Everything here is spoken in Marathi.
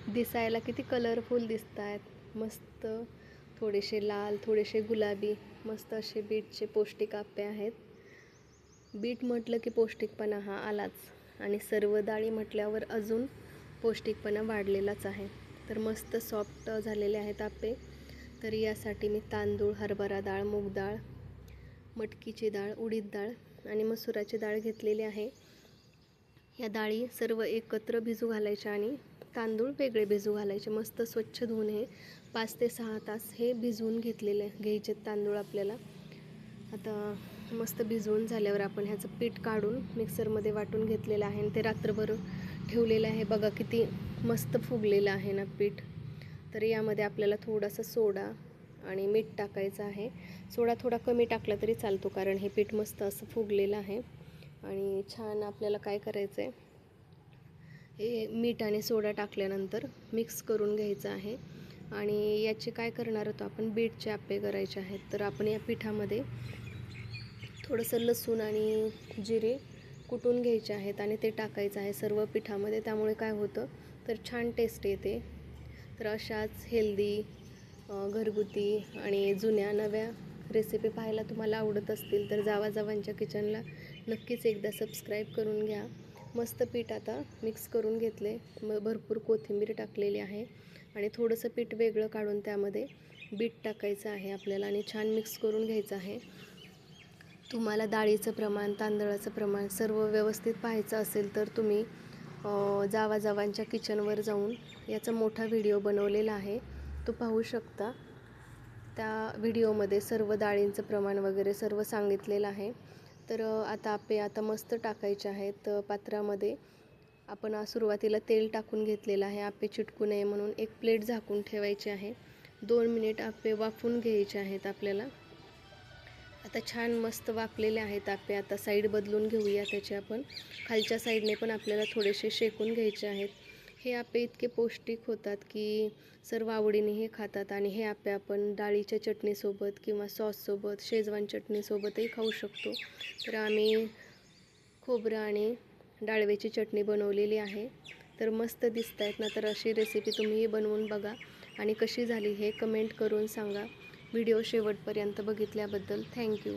दिसायला किती कलरफुल दिसत आहेत, मस्त थोडेसे लाल थोडेसे गुलाबी, मस्त असे बीटचे पौष्टिक आप्पे आहेत. बीट म्हटलं की पौष्टिकपणा हा आलाच, आणि सर्व डाळी म्हटल्यावर अजून पौष्टिकपणा वाढलेलाच आहे. तर मस्त सॉफ्ट झालेले आहेत आप्पे. तर यासाठी मी तांदूळ, हरभरा डाळ, मूग डाळ, मटकीची डाळ, उडीद डाळ आणि मसुराची डाळ घेतलेली आहे. या डाळी सर्व एकत्र भिजू घालायच्या आणि तांदूळ वेगळे भिजू घालायचे. मस्त स्वच्छ धुवून हे 5 ते 6 तास हे भिजवून घ्यायचे तांदूळ आपल्याला. आता मस्त भिजवून झाल्यावर आपण ह्याचं पीठ काढून मिक्सरमध्ये वाटून घेतलेलं आहे आणि ते रात्रभर ठेवलेलं आहे. बघा किती मस्त फुगलेलं आहे ना पीठ. तर यामध्ये आपल्याला थोडासा सोडा आणि मीठ टाकायचं आहे. सोडा थोडा कमी टाकला तरी चालतो, कारण हे पीठ मस्त असं फुगलेलं आहे. आणि छान आपल्याला काय करायचं आहे, हे मीठ आणि सोडा टाकल्यानंतर मिक्स करून घ्यायचं आहे. आणि याचे काय करणार होतो आपण, बीटचे आप्पे करायचे आहेत. तर आपण या पिठामध्ये थोडंसं लसूण आणि जिरे कुटून घ्यायचे आहेत आणि ते टाकायचं आहे सर्व पिठामध्ये. त्यामुळे काय होतं तर छान टेस्ट येते. तर अशाच हेल्दी, घरगुती आणि जुन्या नव्या रेसिपी पाहायला तुम्हाला आवडत असतील तर जावांच्या किचनला नक्कीच एकदा सबस्क्राईब करून घ्या. मस्त पीठ आता मिक्स करून घेतले, भरपूर कोथिंबीर टाकलेली आहे आणि थोडंसं पीठ वेगळं काढून त्यामध्ये बीट टाकायचं आहे आपल्याला आणि छान मिक्स करून घ्यायचं आहे. तुम्हाला डाळीचं प्रमाण, तांदळाचं प्रमाण सर्व व्यवस्थित पाहायचं असेल तर तुम्ही जावांच्या किचनवर जाऊन याचा मोठा व्हिडिओ बनवलेला आहे, तो पाहू शकता. त्या व्हिडिओमध्ये सर्व डाळींचं प्रमाण वगैरे सर्व सांगितलेलं आहे. तर आता मस्त टाकायचे आहेत पात्रामध्ये. आपण सुरुवातीला तेल टाकून घेतलेलं आहे, आप्पे चिटकू नये म्हणून. एक प्लेट झाकून ठेवायची आहे. 2 मिनिट आप्पे वाफवून घ्यायचे आहेत आपल्याला. आता छान मस्त वाफलेले आहेत आप्पे. आता साईड बदलून घेऊया त्याचे आपण. खालच्या साईडने पण आपल्याला थोडेसे शेकून घ्यायचे आहेत. हे आप्पे इतके पौष्टिक होतात की सर्व आवडीने हे खातात. आणि हे आप्पे आपण डाळीच्या चटणीसोबत किंवा सॉससोबत, शेजवान चटणीसोबतही खाऊ शकतो. तर आम्ही खोबरं आणि डाळव्याची चटणी बनवलेली आहे. तर मस्त दिसत आहेत ना. तर अशी रेसिपी तुम्हीही बनवून बघा आणि कशी झाली हे कमेंट करून सांगा. व्हिडिओ शेवटपर्यंत बघितल्याबद्दल थँक्यू.